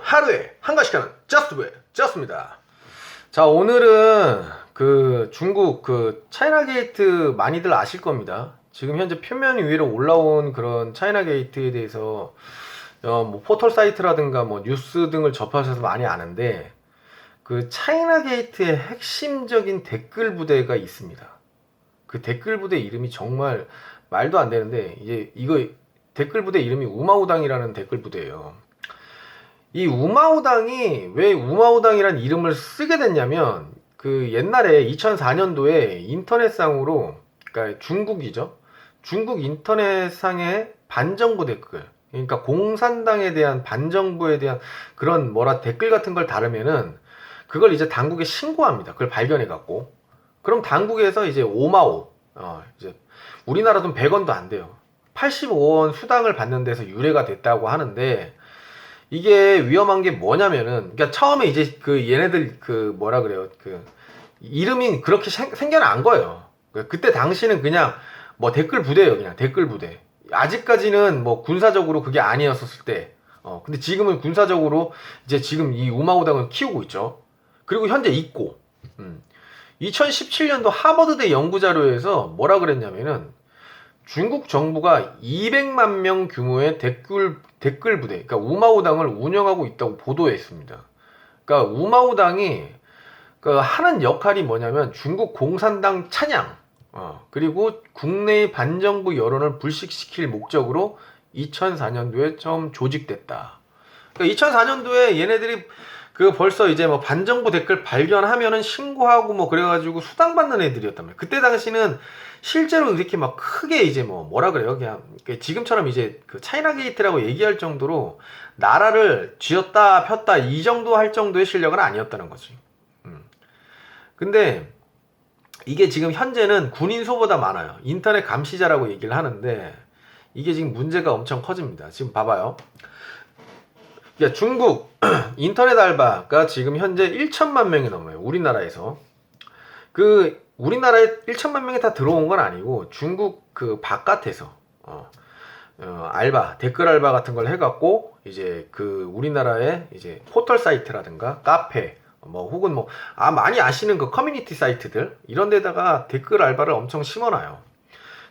하루에 한 가지 하는 저스트부의 저스트입니다. 자, 오늘은 그 중국 그 차이나 게이트 많이들 아실 겁니다. 지금 현재 표면 위로 올라온 그런 차이나 게이트에 대해서 뭐 포털 사이트라든가 뭐 뉴스 등을 접하셔서 많이 아는데, 그 차이나 게이트의 핵심적인 댓글 부대가 있습니다. 그 댓글 부대 이름이 정말 말도 안 되는데, 이제 이거 댓글 부대 이름이 우마우당이라는 댓글 부대예요. 이 우마우당이 왜 우마우당이라는 이름을 쓰게 됐냐면, 그 옛날에 2004년도에 인터넷상으로, 그러니까 중국이죠. 중국 인터넷상의 반정부 댓글, 그러니까 공산당에 대한, 반정부에 대한 그런 댓글 같은 걸 다르면은 그걸 이제 당국에 신고합니다. 그걸 발견해 갖고. 그럼 당국에서 이제 오마오, 이제 우리나라 돈 100원도 안 돼요. 85원 수당을 받는 데서 유래가 됐다고 하는데, 이게 위험한 게 뭐냐면은, 그러니까 처음에 이제 그 얘네들 그 뭐라 그래요, 그 이름이 그렇게 생겨난 거예요. 그때 당시는 그냥 뭐 댓글 부대예요. 그냥 댓글 부대. 아직까지는 뭐 군사적으로 그게 아니었었을 때, 근데 지금은 군사적으로 이제 지금 이 우마우당을 키우고 있죠. 그리고 현재 있고, 2017년도 하버드대 연구자료에서 뭐라 그랬냐면은, 중국 정부가 200만 명 규모의 댓글 부대, 그러니까 우마우당을 운영하고 있다고 보도했습니다. 그러니까 우마우당이 그 하는 역할이 뭐냐면, 중국 공산당 찬양, 그리고 국내의 반정부 여론을 불식시킬 목적으로 2004년도에 처음 조직됐다. 그러니까 2004년도에 얘네들이 그 벌써 이제 뭐 반정부 댓글 발견하면은 신고하고 뭐 그래가지고 수당 받는 애들이었단 말이에요. 그때 당시는 실제로 이렇게 막 크게 이제 뭐라 그래요, 그냥 지금처럼 이제 그 차이나 게이트라고 얘기할 정도로 나라를 쥐었다 폈다 이 정도 할 정도의 실력은 아니었다는 거지. 근데 이게 지금 현재는 군인 수보다 많아요. 인터넷 감시자라고 얘기를 하는데, 이게 지금 문제가 엄청 커집니다. 지금 봐봐요. 야, 중국 인터넷 알바가 지금 현재 1천만 명이 넘어요. 우리나라에서. 그 우리나라에 1천만 명이 다 들어온 건 아니고, 중국 그 바깥에서 알바, 댓글 알바 같은 걸 해갖고, 이제 그 우리나라의 이제 포털 사이트라든가 카페, 뭐 혹은 많이 아시는 그 커뮤니티 사이트들, 이런 데다가 댓글 알바를 엄청 심어놔요.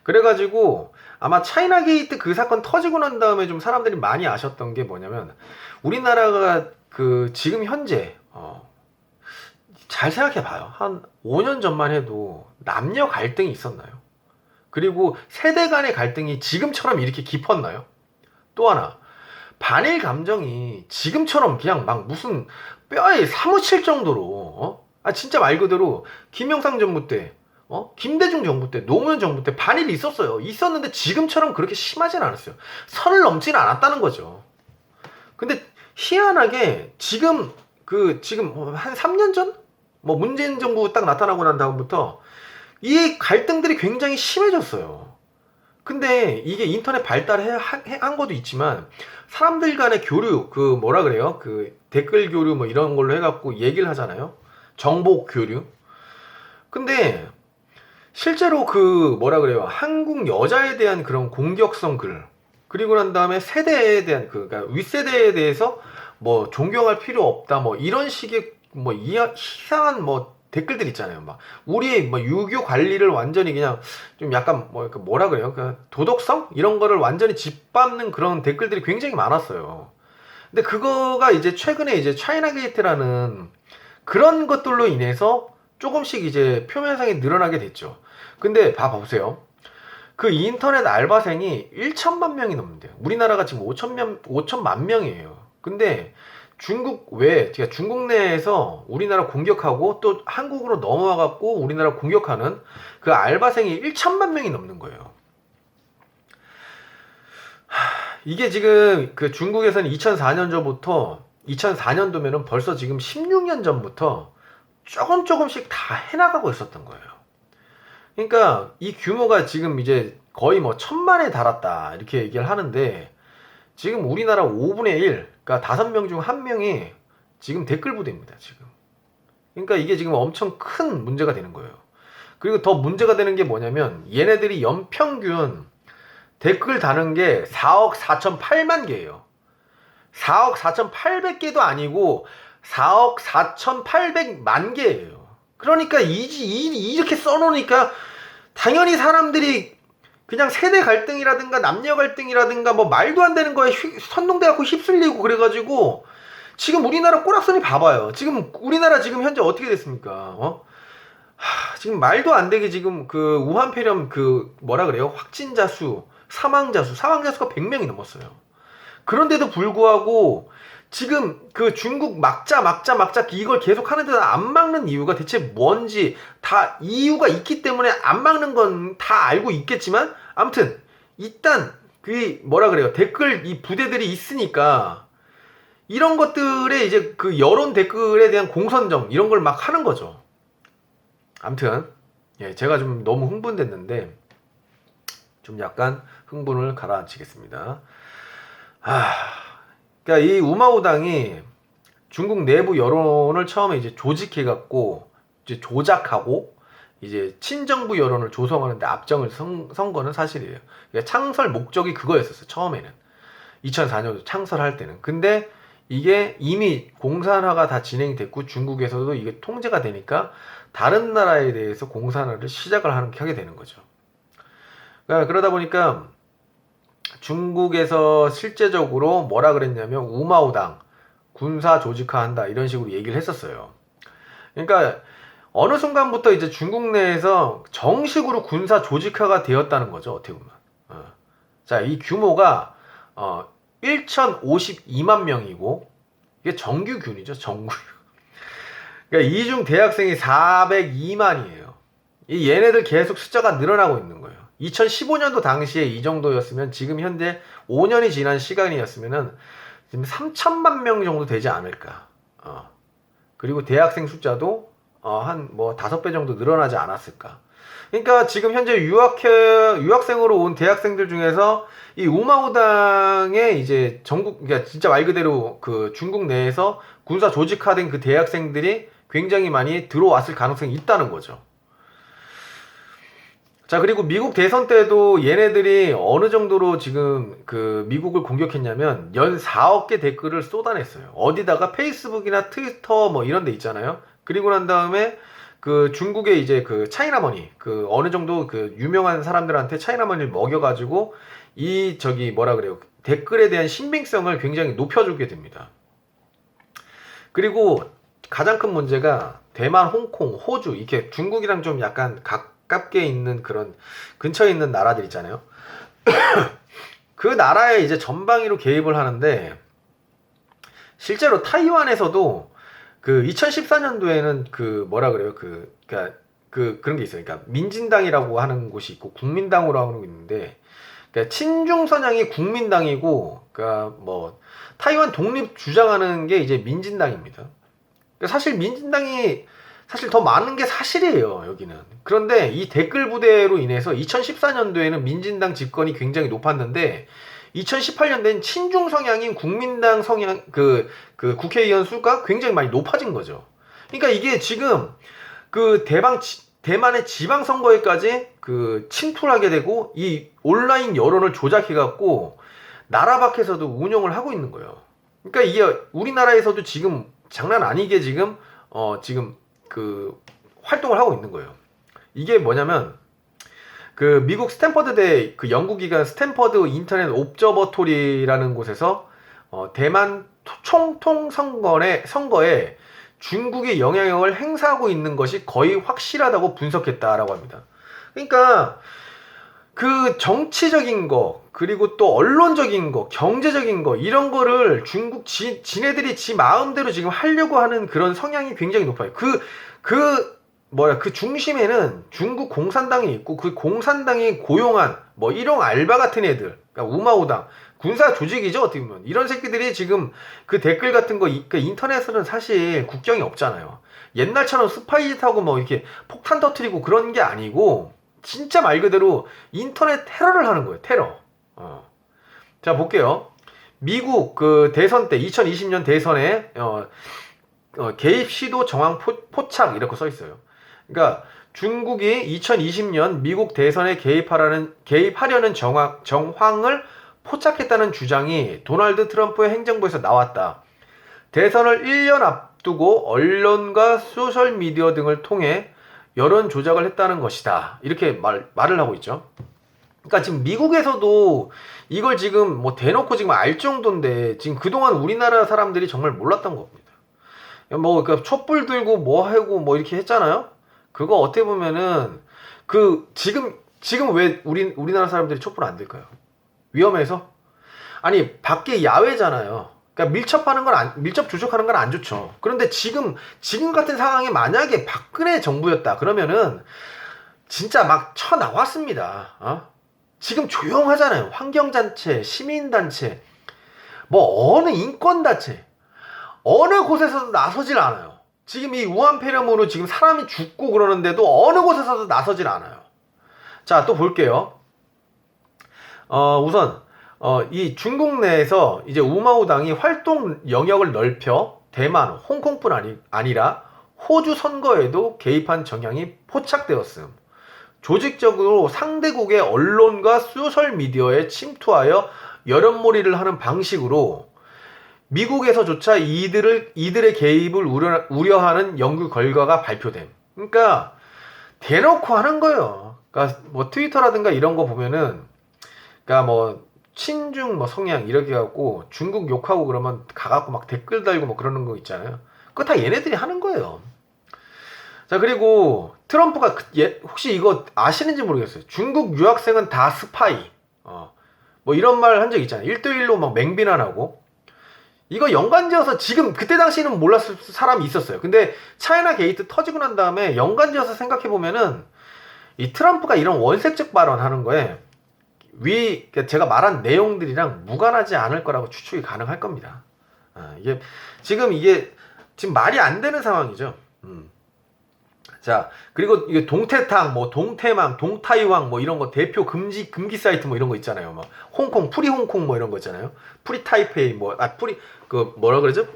그래가지고 아마 차이나 게이트 그 사건 터지고 난 다음에 좀 사람들이 많이 아셨던 게 뭐냐면, 우리나라가 그 지금 현재 잘 생각해 봐요. 한 5년 전만 해도 남녀 갈등이 있었나요? 그리고 세대 간의 갈등이 지금처럼 이렇게 깊었나요? 또 하나, 반일 감정이 지금처럼 그냥 막 무슨 뼈에 사무칠 정도로, 진짜 말 그대로 김영삼 정부 때, 김대중 정부 때, 노무현 정부 때 반일이 있었어요. 있었는데 지금처럼 그렇게 심하진 않았어요. 선을 넘지는 않았다는 거죠. 근데 희한하게 지금 한 3년 전? 문재인 정부 딱 나타나고 난 다음부터 이 갈등들이 굉장히 심해졌어요. 근데 이게 인터넷 발달한 것도 있지만, 사람들 간의 교류, 그 뭐라 그래요? 그 댓글 교류 뭐 이런 걸로 해갖고 얘기를 하잖아요. 정보 교류. 근데 실제로 그 뭐라 그래요? 한국 여자에 대한 그런 공격성 글, 그리고 난 다음에 세대에 대한 그러니까 윗세대에 대해서 뭐 존경할 필요 없다, 뭐 이런 식의 이상한 댓글들 있잖아요. 막 우리의 유교 관리를 완전히 그냥 좀 약간 뭐라 그래요? 그 도덕성 이런 거를 완전히 짓밟는 그런 댓글들이 굉장히 많았어요. 근데 그거가 이제 최근에 이제 차이나 게이트라는 그런 것들로 인해서 조금씩 이제 표면상에 늘어나게 됐죠. 근데 봐보세요. 그 인터넷 알바생이 1천만 명이 넘는데요. 우리나라가 지금 5천만 명이에요. 근데 중국 그러니까 중국 내에서 우리나라 공격하고 또 한국으로 넘어와갖고 우리나라 공격하는 그 알바생이 1천만 명이 넘는 거예요. 이게 지금 그 중국에서는 2004년도면은 벌써 지금 16년 전부터 조금씩 다 해나가고 있었던 거예요. 그러니까 이 규모가 지금 이제 거의 1,000만에 달았다 이렇게 얘기를 하는데, 지금 우리나라 5분의 1, 그러니까 5명 중 1명이 지금 댓글 부대입니다, 지금. 그러니까 이게 지금 엄청 큰 문제가 되는 거예요. 그리고 더 문제가 되는 게 뭐냐면, 얘네들이 연평균 댓글 다는 게 4억 4천 8만 개예요. 4억 4,800개도 아니고 4억 4,800만 개예요. 그러니까 이렇게 써놓으니까 당연히 사람들이 그냥 세대 갈등이라든가 남녀 갈등이라든가 뭐 말도 안 되는 거에 선동돼갖고 휩쓸리고 그래가지고 지금 우리나라 꼬락선이 봐봐요. 지금 우리나라 지금 현재 어떻게 됐습니까? 지금 말도 안 되게 지금 그 우한폐렴 그 뭐라 그래요? 확진자 수, 사망자 수가 100명이 넘었어요. 그런데도 불구하고 지금 그 중국 막자 이걸 계속 하는데도 안 막는 이유가 대체 뭔지 다 이유가 있기 때문에 안 막는 건 다 알고 있겠지만 아무튼 일단 그 뭐라 그래요? 댓글 이 부대들이 있으니까 이런 것들에 이제 그 여론 댓글에 대한 공선정 이런 걸 막 하는 거죠. 아무튼 예, 제가 좀 너무 흥분됐는데 좀 약간 흥분을 가라앉히겠습니다. 그러니까 이 우마우당이 중국 내부 여론을 처음에 이제 조직해갖고 이제 조작하고 이제 친정부 여론을 조성하는데 앞장을 선 거는 사실이에요. 그러니까 창설 목적이 그거였었어요. 처음에는 2004년도 창설할 때는. 근데 이게 이미 공산화가 다 진행이 됐고 중국에서도 이게 통제가 되니까 다른 나라에 대해서 공산화를 시작을 하게 되는 거죠. 그러니까 그러다 보니까 중국에서 실제적으로 뭐라 그랬냐면 우마우당 군사 조직화한다 이런 식으로 얘기를 했었어요. 그러니까 어느 순간부터 이제 중국 내에서 정식으로 군사 조직화가 되었다는 거죠. 어떻게 보면. 자, 이 규모가 1,052만 명이고 이게 정규군이죠. 정규. 그러니까 이중 대학생이 402만이에요. 이 얘네들 계속 숫자가 늘어나고 있는 거예요. 2015년도 당시에 이 정도였으면 지금 현재 5년이 지난 시간이었으면은 지금 3천만 명 정도 되지 않을까. 그리고 대학생 숫자도 한 뭐 5배 정도 늘어나지 않았을까. 그러니까 지금 현재 유학생으로 온 대학생들 중에서 이 우마우당의 이제 전국, 그러니까 진짜 말 그대로 그 중국 내에서 군사 조직화된 그 대학생들이 굉장히 많이 들어왔을 가능성이 있다는 거죠. 자, 그리고 미국 대선 때도 얘네들이 어느 정도로 지금 그 미국을 공격했냐면 연 4억 개 댓글을 쏟아냈어요. 어디다가 페이스북이나 트위터 뭐 이런 데 있잖아요. 그리고 난 다음에 그 중국의 이제 그 차이나머니 그 어느 정도 그 유명한 사람들한테 차이나머니를 먹여가지고 이 저기 뭐라 그래요? 댓글에 대한 신빙성을 굉장히 높여주게 됩니다. 그리고 가장 큰 문제가 대만, 홍콩, 호주 이렇게 중국이랑 좀 약간 가깝게 있는 그런 근처에 있는 나라들 있잖아요. 그 나라에 이제 전방위로 개입을 하는데 실제로 타이완에서도 그 2014년도에는 그 뭐라 그래요? 그러니까 그런 게 있어요. 그러니까 민진당이라고 하는 곳이 있고 국민당으로 하는 게 있는데 그러니까 친중 선양이 국민당이고 그러니까 뭐 타이완 독립 주장하는 게 이제 민진당입니다. 그러니까 사실 민진당이 사실 더 많은 게 사실이에요, 여기는. 그런데 이 댓글 부대로 인해서 2014년도에는 민진당 집권이 굉장히 높았는데 2018년도엔 친중 성향인 국민당 성향 그 국회의원 수가 굉장히 많이 높아진 거죠. 그러니까 이게 지금 그 대만의 지방 선거에까지 그 침투를 하게 되고 이 온라인 여론을 조작해 갖고 나라 밖에서도 운영을 하고 있는 거예요. 그러니까 이게 우리나라에서도 지금 장난 아니게 지금 지금 그 활동을 하고 있는 거예요. 이게 뭐냐면 그 미국 스탠퍼드대 그 연구기관 스탠퍼드 인터넷 옵저버토리라는 곳에서 대만 총통 선거에 중국의 영향력을 행사하고 있는 것이 거의 확실하다고 분석했다라고 합니다. 그러니까 그 정치적인 거 그리고 또 언론적인 거 경제적인 거 이런 거를 중국 지네들이 지 마음대로 지금 하려고 하는 그런 성향이 굉장히 높아요. 그 중심에는 중국 공산당이 있고 그 공산당이 고용한 뭐 일용 알바 같은 애들, 그러니까 우마우당 군사 조직이죠 어떻게 보면. 이런 새끼들이 지금 그 댓글 같은 거 그러니까 인터넷은 사실 국경이 없잖아요. 옛날처럼 스파이짓하고 뭐 이렇게 폭탄 터뜨리고 그런 게 아니고 진짜 말 그대로 인터넷 테러를 하는 거예요. 테러. 자 볼게요. 미국 그 대선 때 2020년 대선에 개입 시도 정황 포착 이렇게 써 있어요. 그러니까 중국이 2020년 미국 대선에 개입하려는 정황을 포착했다는 주장이 도널드 트럼프의 행정부에서 나왔다. 대선을 1년 앞두고 언론과 소셜미디어 등을 통해 여론 조작을 했다는 것이다. 이렇게 말을 하고 있죠. 그러니까 지금 미국에서도 이걸 지금 뭐 대놓고 지금 알 정도인데 지금 그동안 우리나라 사람들이 정말 몰랐던 겁니다. 뭐 그러니까 촛불 들고 뭐 하고 뭐 이렇게 했잖아요. 그거 어떻게 보면은 그 지금 왜 우리나라 사람들이 촛불 안 들까요? 위험해서? 아니 밖에 야외잖아요. 그러니까 밀접 조촉하는 건 안 좋죠. 그런데 지금 같은 상황에 만약에 박근혜 정부였다 그러면은 진짜 막 쳐 나왔습니다. 지금 조용하잖아요. 환경단체, 시민단체, 뭐 어느 인권단체, 어느 곳에서도 나서질 않아요. 지금 이 우한 폐렴으로 지금 사람이 죽고 그러는데도 어느 곳에서도 나서질 않아요. 자, 또 볼게요. 우선 이 중국 내에서 이제 우마우당이 활동 영역을 넓혀 대만, 홍콩뿐 아니라 호주 선거에도 개입한 정향이 포착되었음. 조직적으로 상대국의 언론과 소셜미디어에 침투하여 여론몰이를 하는 방식으로 미국에서조차 이들의 개입을 우려하는 연구 결과가 발표됨. 그러니까 대놓고 하는 거예요. 그러니까 뭐 트위터라든가 이런 거 보면은, 그러니까 뭐 친중 뭐 성향 이렇게 갖고 중국 욕하고 그러면 가갖고 막 댓글 달고 뭐 그러는 거 있잖아요. 그거 다 얘네들이 하는 거예요. 자, 그리고 트럼프가 혹시 이거 아시는지 모르겠어요. 중국 유학생은 다 스파이. 뭐 이런 말 한 적 있잖아요. 1대1로 막 맹비난하고. 이거 연관지어서 지금 그때 당시에는 몰랐을 사람이 있었어요. 근데 차이나 게이트 터지고 난 다음에 연관지어서 생각해 보면은 이 트럼프가 이런 원색적 발언하는 거에 제가 말한 내용들이랑 무관하지 않을 거라고 추측이 가능할 겁니다. 이게 지금 말이 안 되는 상황이죠. 자, 그리고 이게 동태탕, 뭐 동태망, 동타이왕 뭐 이런 거 대표 금기 사이트 뭐 이런 거 있잖아요. 뭐 홍콩, 프리 홍콩 뭐 이런 거 있잖아요. 프리 타이페이 뭐라 그러죠?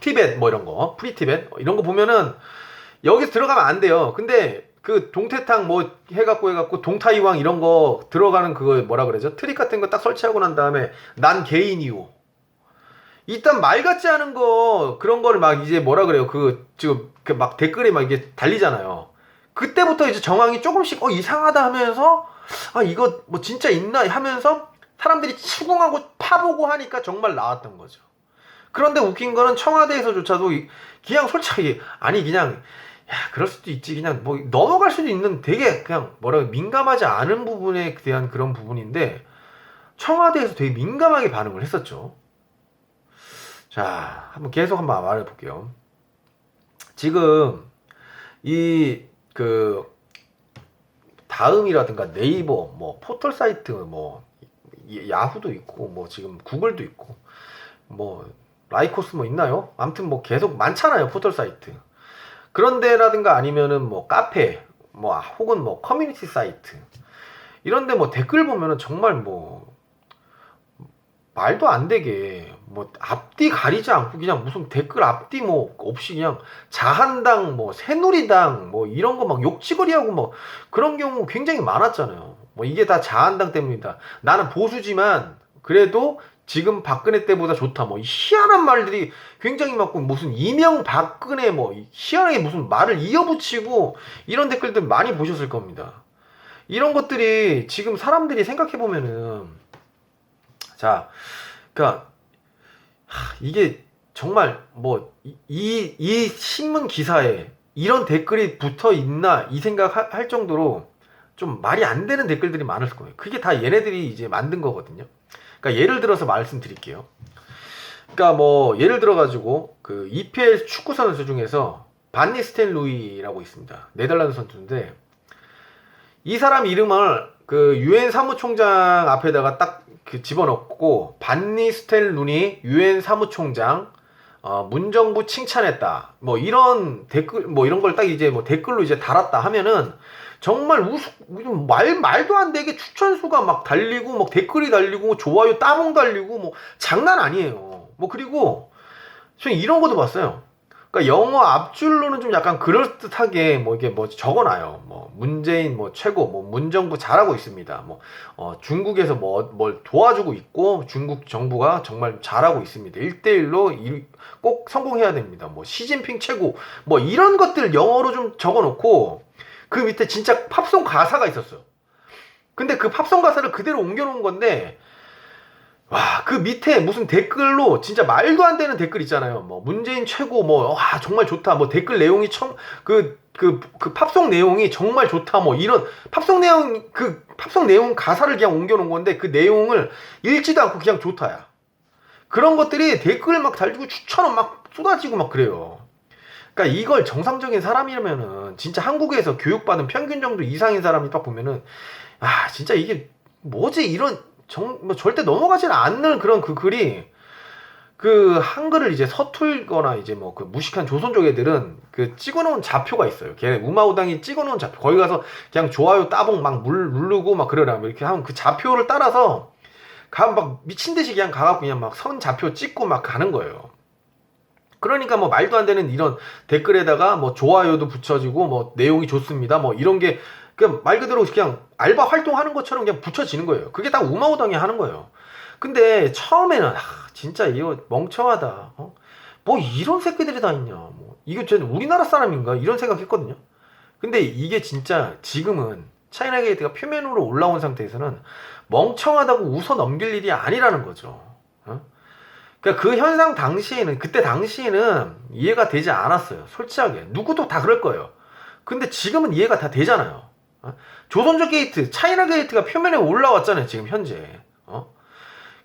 티벳 뭐 이런 거, 프리 티벳 이런 거 보면은 여기서 들어가면 안 돼요. 근데 그 동태탕 뭐 해갖고 동타이왕 이런 거 들어가는 그거 뭐라 그러죠? 트릭 같은 거 딱 설치하고 난 다음에 난 개인이요. 일단 말 같지 않은 거 그런 거를 막 이제 뭐라 그래요? 지금 막 댓글에 막 이게 달리잖아요. 그때부터 이제 정황이 조금씩 이상하다 하면서 이거 뭐 진짜 있나 하면서 사람들이 추궁하고 파보고 하니까 정말 나왔던 거죠. 그런데 웃긴 거는 청와대에서조차도 그냥 솔직히 그냥 그럴 수도 있지 그냥 뭐 넘어갈 수도 있는 되게 그냥 민감하지 않은 부분에 대한 그런 부분인데 청와대에서 되게 민감하게 반응을 했었죠. 자, 계속 한번 말해볼게요. 지금 다음이라든가 네이버, 뭐 포털 사이트, 뭐 야후도 있고, 뭐 지금 구글도 있고, 뭐 라이코스 뭐 있나요? 아무튼 뭐 계속 많잖아요, 포털 사이트. 그런 데라든가 아니면은 뭐 카페, 뭐 혹은 뭐 커뮤니티 사이트 이런데 뭐 댓글 보면은 정말 뭐 말도 안 되게 뭐 앞뒤 가리지 않고 그냥 무슨 댓글 앞뒤 뭐 없이 그냥 자한당 뭐 새누리당 뭐 이런 거 막 욕지거리하고 뭐 그런 경우 굉장히 많았잖아요. 뭐 이게 다 자한당 때문이다. 나는 보수지만 그래도 지금 박근혜 때보다 좋다. 뭐 희한한 말들이 굉장히 많고 무슨 이명박근혜 뭐 희한하게 무슨 말을 이어붙이고 이런 댓글들 많이 보셨을 겁니다. 이런 것들이 지금 사람들이 생각해 보면은 자, 그러니까 이게 정말 뭐 이 신문 기사에 이런 댓글이 붙어 있나 이 생각할 정도로 좀 말이 안 되는 댓글들이 많을 거예요. 그게 다 얘네들이 이제 만든 거거든요. 그러니까 예를 들어서 말씀드릴게요. 그러니까 뭐 예를 들어 가지고 그 EPL 축구 선수 중에서 반니 스탠루이라고 있습니다. 네덜란드 선수인데 이 사람 이름을 그 유엔 사무총장 앞에다가 딱 집어넣고 반니 스탠루니 유엔 사무총장 문정부 칭찬했다. 뭐 이런 댓글 뭐 이런 걸 딱 이제 뭐 댓글로 이제 달았다 하면은 정말 말도 안 되게 추천수가 막 달리고 막 댓글이 달리고 좋아요 따봉 달리고 뭐 장난 아니에요. 뭐 그리고 저는 이런 것도 봤어요. 그러니까 영어 앞줄로는 좀 약간 그럴듯하게 뭐 이게 뭐 적어놔요. 뭐 문재인 뭐 최고, 뭐 문정부 잘하고 있습니다. 뭐 중국에서 뭘 도와주고 있고 중국 정부가 정말 잘하고 있습니다. 1대1로 꼭 성공해야 됩니다. 뭐 시진핑 최고, 뭐 이런 것들 영어로 좀 적어놓고 그 밑에 진짜 팝송 가사가 있었어요. 근데 그 팝송 가사를 그대로 옮겨놓은 건데, 와, 그 밑에 무슨 댓글로 진짜 말도 안 되는 댓글 있잖아요. 뭐, 문재인 최고, 뭐, 와, 정말 좋다. 뭐, 댓글 내용이 그 팝송 내용이 정말 좋다. 뭐, 이런, 팝송 내용 가사를 그냥 옮겨놓은 건데, 그 내용을 읽지도 않고 그냥 좋다야. 그런 것들이 댓글 막 달리고 추천은 막 쏟아지고 막 그래요. 그러니까 이걸 정상적인 사람이라면은, 진짜 한국에서 교육받은 평균 정도 이상인 사람이 딱 보면은, 아, 진짜 이게 뭐지? 뭐 절대 넘어가지는 않는 그런 그 글이, 그 한글을 이제 서툴거나 이제 뭐 그 무식한 조선족 애들은 그 찍어놓은 좌표가 있어요. 걔네 우마우당이 찍어놓은 좌표. 거기 가서 그냥 좋아요 따봉 막 누르고 막 그러라. 이렇게 하면 그 좌표를 따라서 가면 막 미친 듯이 그냥 가갖고 그냥 막 선 좌표 찍고 막 가는 거예요. 그러니까 뭐 말도 안 되는 이런 댓글에다가 뭐 좋아요도 붙여지고 뭐 내용이 좋습니다. 뭐 이런 게 그냥 말 그대로 그냥 알바 활동하는 것처럼 그냥 붙여지는 거예요. 그게 다 우마우당이 하는 거예요. 근데 처음에는 진짜 이거 멍청하다. 뭐 이런 새끼들이 다 있냐. 뭐 이거 쟤 우리나라 사람인가 이런 생각했거든요. 근데 이게 진짜 지금은 차이나 게이트가 표면으로 올라온 상태에서는 멍청하다고 웃어 넘길 일이 아니라는 거죠. 그러니까 그 현상 당시에는, 그때 당시에는 이해가 되지 않았어요. 솔직하게 누구도 다 그럴 거예요. 근데 지금은 이해가 다 되잖아요. 조선족 게이트, 차이나 게이트가 표면에 올라왔잖아요. 지금 현재.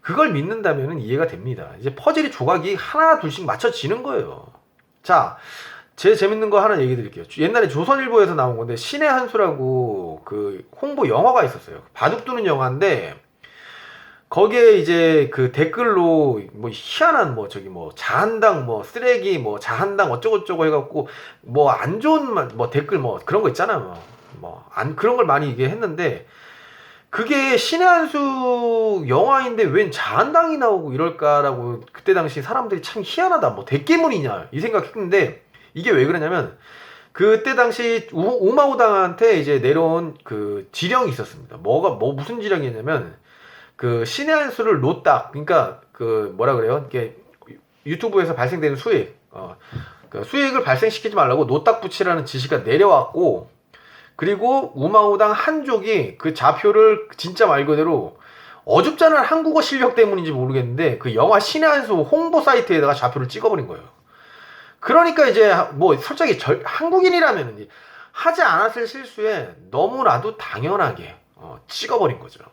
그걸 믿는다면 이해가 됩니다. 이제 퍼즐이 조각이 하나 둘씩 맞춰지는 거예요. 자, 제일 재밌는 거 하나 얘기 드릴게요. 옛날에 조선일보에서 나온 건데 신의 한 수라고 그 홍보 영화가 있었어요. 바둑 두는 영화인데 거기에 이제 그 댓글로 뭐 희한한 뭐 저기 뭐 자한당 뭐 쓰레기 뭐 자한당 어쩌고저쩌고 해갖고 뭐 안 좋은 뭐 댓글 뭐 그런 거 있잖아요. 뭐 안 그런 걸 많이 이게 했는데 그게 신의 한 수 영화인데 웬 자한당이 나오고 이럴까라고 그때 당시 사람들이 참 희한하다. 뭐 대깨문이냐 이 생각했는데 이게 왜 그러냐면 그때 당시 우마우당한테 이제 내려온 그 지령이 있었습니다. 무슨 지령이냐면 그 신의 한 수를 노딱, 그러니까 그 뭐라 그래요? 이게 유튜브에서 발생되는 수익, 그 수익을 발생시키지 말라고 노딱 붙이라는 지시가 내려왔고, 그리고 우마우당 한족이 그 좌표를 진짜 말 그대로 어줍잖은 한국어 실력 때문인지 모르겠는데 그 영화 신의 한 수 홍보 사이트에다가 좌표를 찍어버린 거예요. 그러니까 이제 뭐 솔직히 한국인이라면 하지 않았을 실수에 너무나도 당연하게 찍어버린 거죠.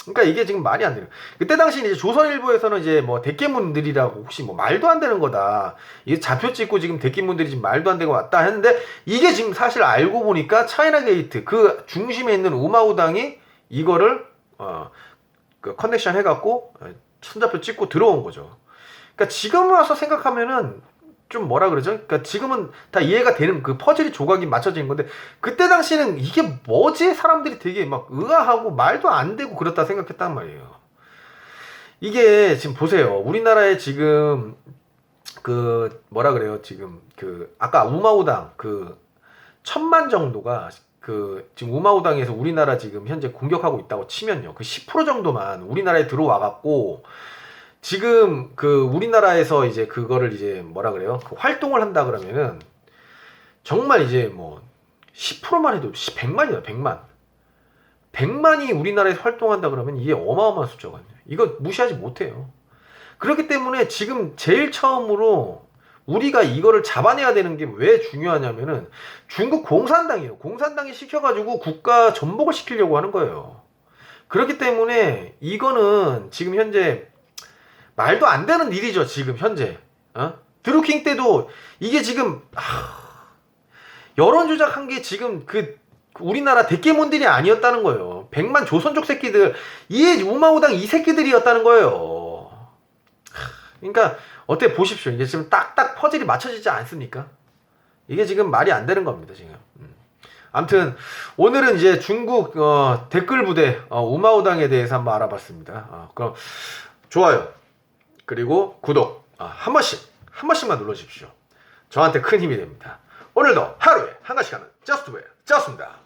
그러니까 이게 지금 말이 안 돼요. 그때 당시 이제 조선일보에서는 이제 뭐 대깨문들이라고 혹시 뭐 말도 안 되는 거다. 이게 좌표 찍고 지금 대깨문들이 지금 말도 안 되고 왔다 했는데 이게 지금 사실 알고 보니까 차이나 게이트 그 중심에 있는 우마우당이 이거를 그 커넥션 해갖고 손잡표 찍고 들어온 거죠. 그러니까 지금 와서 생각하면은 좀 뭐라 그러죠? 그러니까 지금은 다 이해가 되는 그 퍼즐이 조각이 맞춰진 건데 그때 당시에는 이게 뭐지? 사람들이 되게 막 의아하고 말도 안 되고 그렇다 생각했단 말이에요. 이게 지금 보세요. 우리나라에 지금 그 뭐라 그래요? 지금 그 아까 우마우당 그 1000만 정도가 그 지금 우마우당에서 우리나라 지금 현재 공격하고 있다고 치면요. 그 10% 정도만 우리나라에 들어와 갖고 지금 그 우리나라에서 이제 그거를 이제 뭐라 그래요? 그 활동을 한다 그러면은 정말 이제 뭐 10%만 해도 100만이다. 100만. 100만이 우리나라에서 활동한다 그러면 이게 어마어마한 숫자거든요. 이거 무시하지 못해요. 그렇기 때문에 지금 제일 처음으로 우리가 이거를 잡아내야 되는 게 왜 중요하냐면은 중국 공산당이에요. 공산당이 시켜가지고 국가 전복을 시키려고 하는 거예요. 그렇기 때문에 이거는 지금 현재 말도 안 되는 일이죠. 지금 현재 드루킹 때도 이게 지금 여론 조작한 게 지금 그 우리나라 대깨문들이 아니었다는 거예요. 100만 조선족 새끼들 이 우마우당 이 새끼들이었다는 거예요. 그러니까 어떻게 보십시오. 이게 지금 딱딱 퍼즐이 맞춰지지 않습니까? 이게 지금 말이 안 되는 겁니다. 지금. 아무튼 오늘은 이제 중국 댓글 부대 우마우당에 대해서 한번 알아봤습니다. 그럼 좋아요. 그리고 구독 한 번씩만 눌러주십시오. 저한테 큰 힘이 됩니다. 오늘도 하루에 한 가지 하는 저스트웨어 쩌습니다.